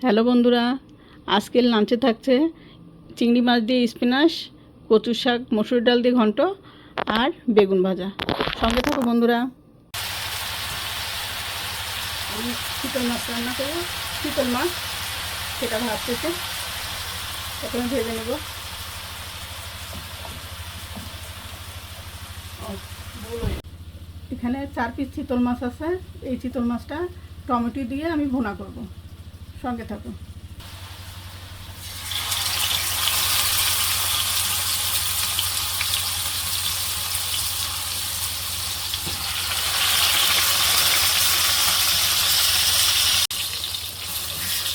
Hello বন্ধুরা, আজকের লাঞ্চে থাকছে চিংড়ি মাছ দিয়ে স্পিনাচ, কচু শাক, মসুর ডাল দিয়ে ঘন্ট আর বেগুন ভাজা। সঙ্গে থাকো বন্ধুরা। আমি চিতল মাছ রান্না করবো। চিতল মাছ সেটা ভাজতেছে, এখন ভেজে নেব। এখানে 4 পিস চিতল মাছ আছে। এই চিতল মাছটা টমেটো দিয়ে আমি ভুনা করব। সঙ্গে থাকো।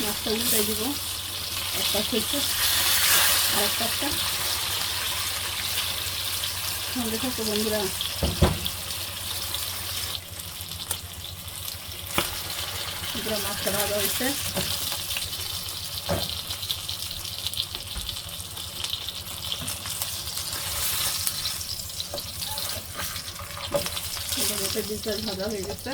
মাছটা উল্টাই দিব, একটা হচ্ছে আর একটা। সঙ্গে থাকো বন্ধুরা। মাছটা ভাজা হয়েছে, ভাজা হয়ে গেছে।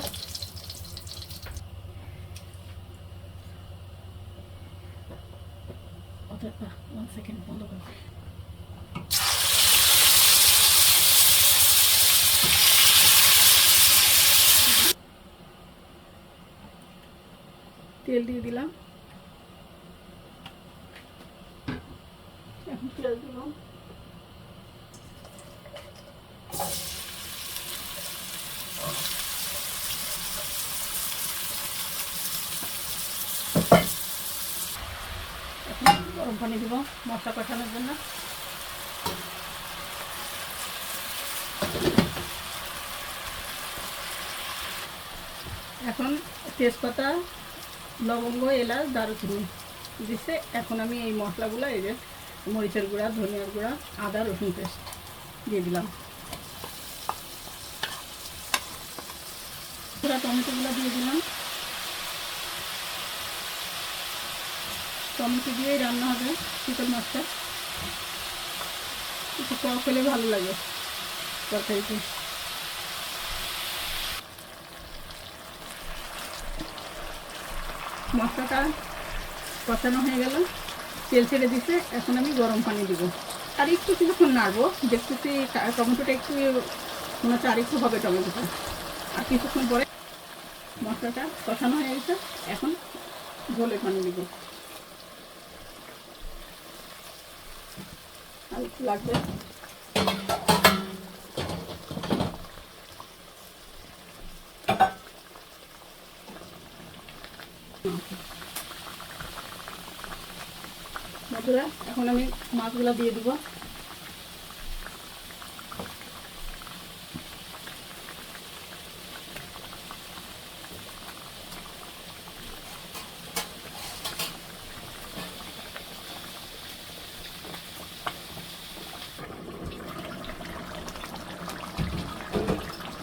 বন্ধ করো। তেল দিয়ে দিলাম, এখন পেঁয়াজ দিলাম। এখন গরম পানি দিব মশলা কষানোর জন্য। এখন তেজপাতা, লবঙ্গ, এলাচ, দারুচিনি দিচ্ছে। এখন আমি এই মশলাগুলো, এই যে মরিচের গুঁড়া, ধনিয়ার গুঁড়া, আদা রসুন পেস্ট দিয়ে দিলাম। পুরো টমেটোগুলো দিয়ে দিলাম। টমেটো দিয়েই রান্না হবে চিতল মাছটা। একটু টক হলে ভালো লাগে তরকারিতে। মশলাটা কষানো হয়ে গেল, তেল ছেড়ে দিছে। এখন আমি গরম পানি দিব আর একটু কিছুক্ষণ নাড়বো। দেখতেছি টমেটোটা একটু মনে হচ্ছে আর একটু হবে টমেটোটা। আর কিছুক্ষণ পরে মশলাটা কষানো হয়ে গেছে, এখন ঝোলের পানি দিব। আর একটু লাগবে। বন্ধুরা, এখন আমি মাছগুলো দিয়ে দিব।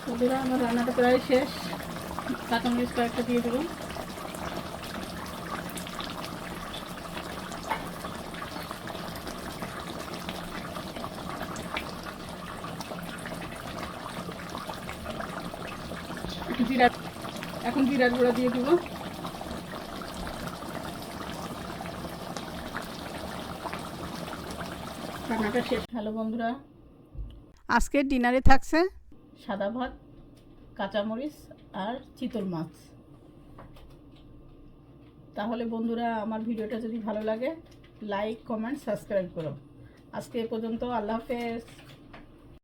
বন্ধুরা, আমার রান্নাটা প্রায় শেষ। কাঁচামরিচ কয়েকটা দিয়ে দেবো। জিরা, এখন জিরার গুঁড়া দিয়ে দিব। রান্নাটা শেষ। হ্যালো বন্ধুরা, আজকে ডিনারে থাকছে সাদা ভাত, কাঁচামরিচ আর চিতল মাছ। তাহলে বন্ধুরা, আমার ভিডিওটা যদি ভালো লাগে লাইক, কমেন্ট, সাবস্ক্রাইব করো। আজকে এ পর্যন্ত। আল্লাহ হাফেজ।